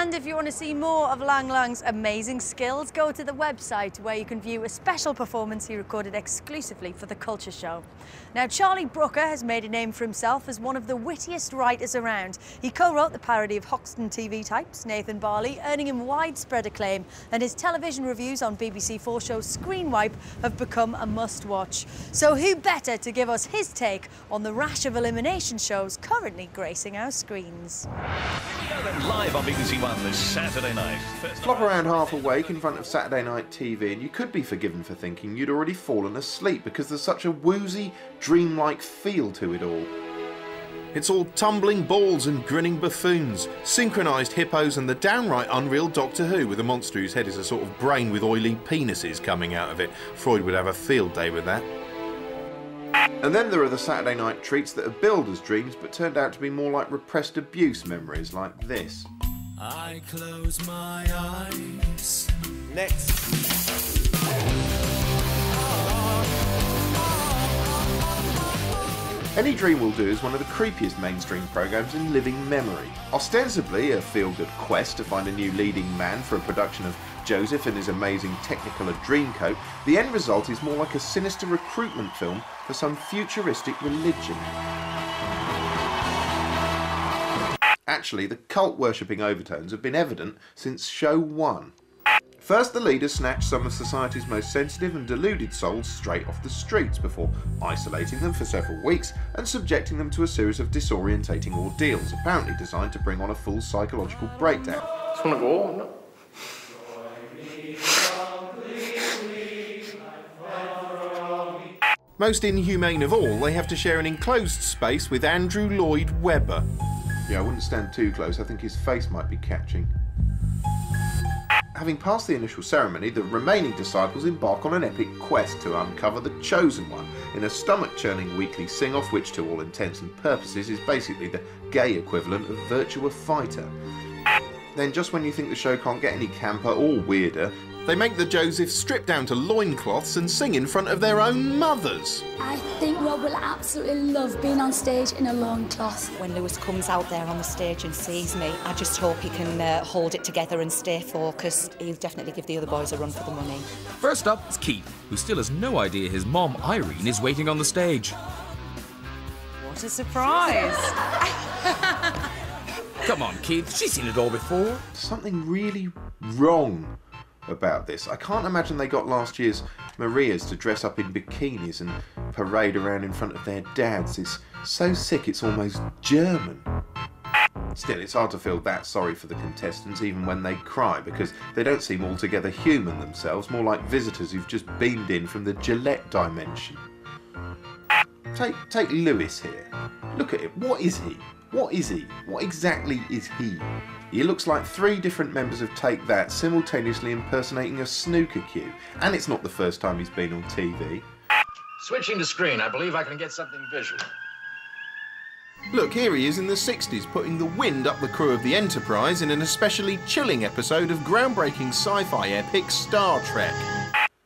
And if you want to see more of Lang Lang's amazing skills, go to the website where you can view a special performance he recorded exclusively for the Culture Show. Now, Charlie Brooker has made a name for himself as one of the wittiest writers around. He co-wrote the parody of Hoxton TV types, Nathan Barley, earning him widespread acclaim, and his television reviews on BBC4 show Screen Wipe have become a must-watch. So who better to give us his take on the rash of elimination shows currently gracing our screens? Live on BBC One this Saturday night. Flop around half awake in front of Saturday night TV and you could be forgiven for thinking you'd already fallen asleep because there's such a woozy, dreamlike feel to it all. It's all tumbling balls and grinning buffoons, synchronised hippos and the downright unreal Doctor Who with a monster whose head is a sort of brain with oily penises coming out of it. Freud would have a field day with that. And then there are the Saturday night treats that are billed as dreams but turned out to be more like repressed abuse memories like this. I close my eyes. Next. Any Dream Will Do is one of the creepiest mainstream programmes in living memory. Ostensibly a feel-good quest to find a new leading man for a production of Joseph and his amazing Technicolor Dreamcoat, the end result is more like a sinister recruitment film for some futuristic religion. Actually, the cult-worshipping overtones have been evident since show 1. First, the leaders snatched some of society's most sensitive and deluded souls straight off the streets before isolating them for several weeks and subjecting them to a series of disorientating ordeals, apparently designed to bring on a full psychological breakdown. Just want to go on, no? Most inhumane of all, they have to share an enclosed space with Andrew Lloyd Webber. Yeah, I wouldn't stand too close, I think his face might be catching. Having passed the initial ceremony, the remaining disciples embark on an epic quest to uncover the Chosen One in a stomach-churning weekly sing-off which, to all intents and purposes, is basically the gay equivalent of Virtua Fighter. Then, just when you think the show can't get any camper or weirder, they make the Josephs strip down to loincloths and sing in front of their own mothers. I think Rob will absolutely love being on stage in a loincloth. When Lewis comes out there on the stage and sees me, I just hope he can hold it together and stay focused. He'll definitely give the other boys a run for the money. First up is Keith, who still has no idea his mom, Irene, is waiting on the stage. What a surprise! Come on, Keith, she's seen it all before. Something really wrong about this. I can't imagine they got last year's Marias to dress up in bikinis and parade around in front of their dads. It's so sick it's almost German. Still, it's hard to feel that sorry for the contestants even when they cry, because they don't seem altogether human themselves, more like visitors who've just beamed in from the Gillette dimension. Take Lewis here. Look at him. What is he? What is he? What exactly is he? He looks like 3 different members of Take That simultaneously impersonating a snooker cue. And it's not the first time he's been on TV. Switching to screen, I believe I can get something visual. Look, here he is in the 60s, putting the wind up the crew of the Enterprise in an especially chilling episode of groundbreaking sci-fi epic Star Trek.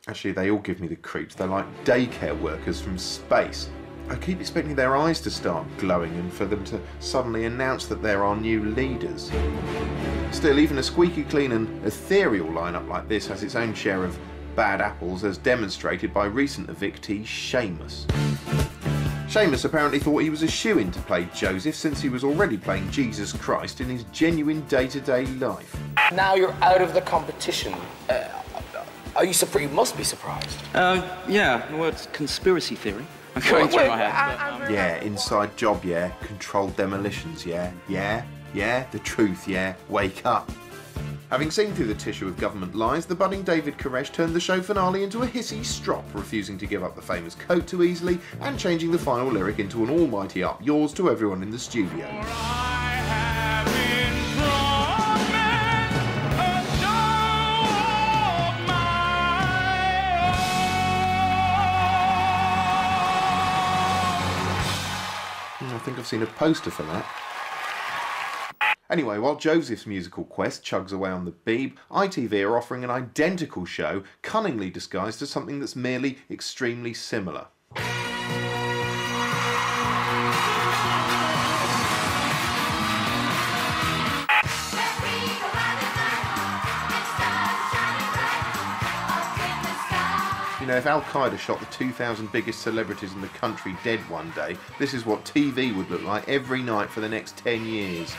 Actually, they all give me the creeps. They're like daycare workers from space. I keep expecting their eyes to start glowing and for them to suddenly announce that they're our new leaders. Still, even a squeaky clean and ethereal lineup like this has its own share of bad apples, as demonstrated by recent evictee Seamus. Seamus apparently thought he was a shoo-in to play Joseph since he was already playing Jesus Christ in his genuine day-to-day life. Now you're out of the competition. Are you surprised? You must be surprised. Yeah, the word's conspiracy theory. I'm going through my head. Yeah, inside job, yeah. Controlled demolitions, yeah. Yeah, the truth, yeah. Wake up. Having seen through the tissue of government lies, the budding David Koresh turned the show finale into a hissy strop, refusing to give up the famous coat too easily and changing the final lyric into an almighty up yours to everyone in the studio. I think I've seen a poster for that. Anyway, while Joseph's musical quest chugs away on the Beeb, ITV are offering an identical show, cunningly disguised as something that's merely extremely similar. know, if Al-Qaeda shot the 2,000 biggest celebrities in the country dead one day, this is what TV would look like every night for the next 10 years.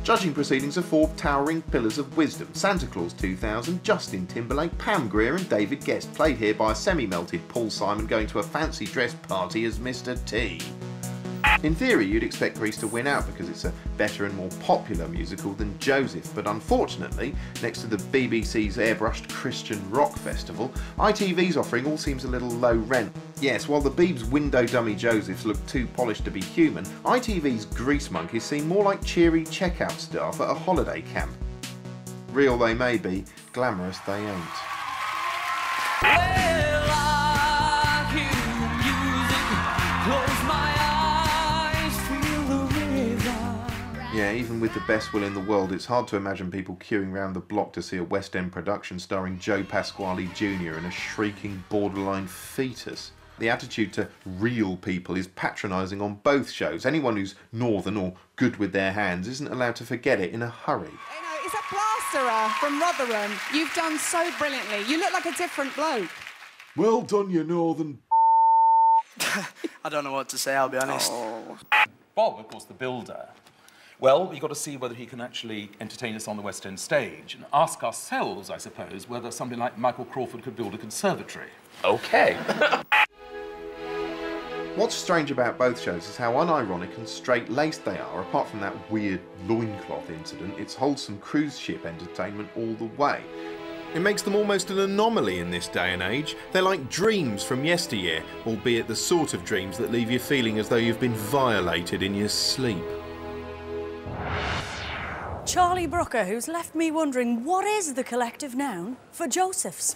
Judging proceedings are for Towering Pillars of Wisdom, Santa Claus 2000, Justin Timberlake, Pam Grier and David Guest, played here by a semi-melted Paul Simon going to a fancy dress party as Mr. T. In theory, you'd expect Grease to win out because it's a better and more popular musical than Joseph, but unfortunately, next to the BBC's airbrushed Christian rock festival, ITV's offering all seems a little low rent. Yes, while the Beebs' window dummy Josephs look too polished to be human, ITV's Grease monkeys seem more like cheery checkout staff at a holiday camp. Real they may be, glamorous they ain't. Well, I hear music, close my eyes, feel the rhythm. Yeah, even with the best will in the world, it's hard to imagine people queuing round the block to see a West End production starring Joe Pasquale Jr. and a shrieking borderline fetus. The attitude to real people is patronising on both shows. Anyone who's northern or good with their hands isn't allowed to forget it in a hurry. It's a plasterer from Rotherham. You've done so brilliantly. You look like a different bloke. Well done, you northern... I don't know what to say, I'll be honest. Oh. Bob, of course, the builder. Well, we've got to see whether he can actually entertain us on the West End stage and ask ourselves, I suppose, whether somebody like Michael Crawford could build a conservatory. OK. What's strange about both shows is how unironic and straight-laced they are. Apart from that weird loincloth incident, it's wholesome cruise ship entertainment all the way. It makes them almost an anomaly in this day and age. They're like dreams from yesteryear, albeit the sort of dreams that leave you feeling as though you've been violated in your sleep. Charlie Brooker, who's left me wondering what is the collective noun for Josephs?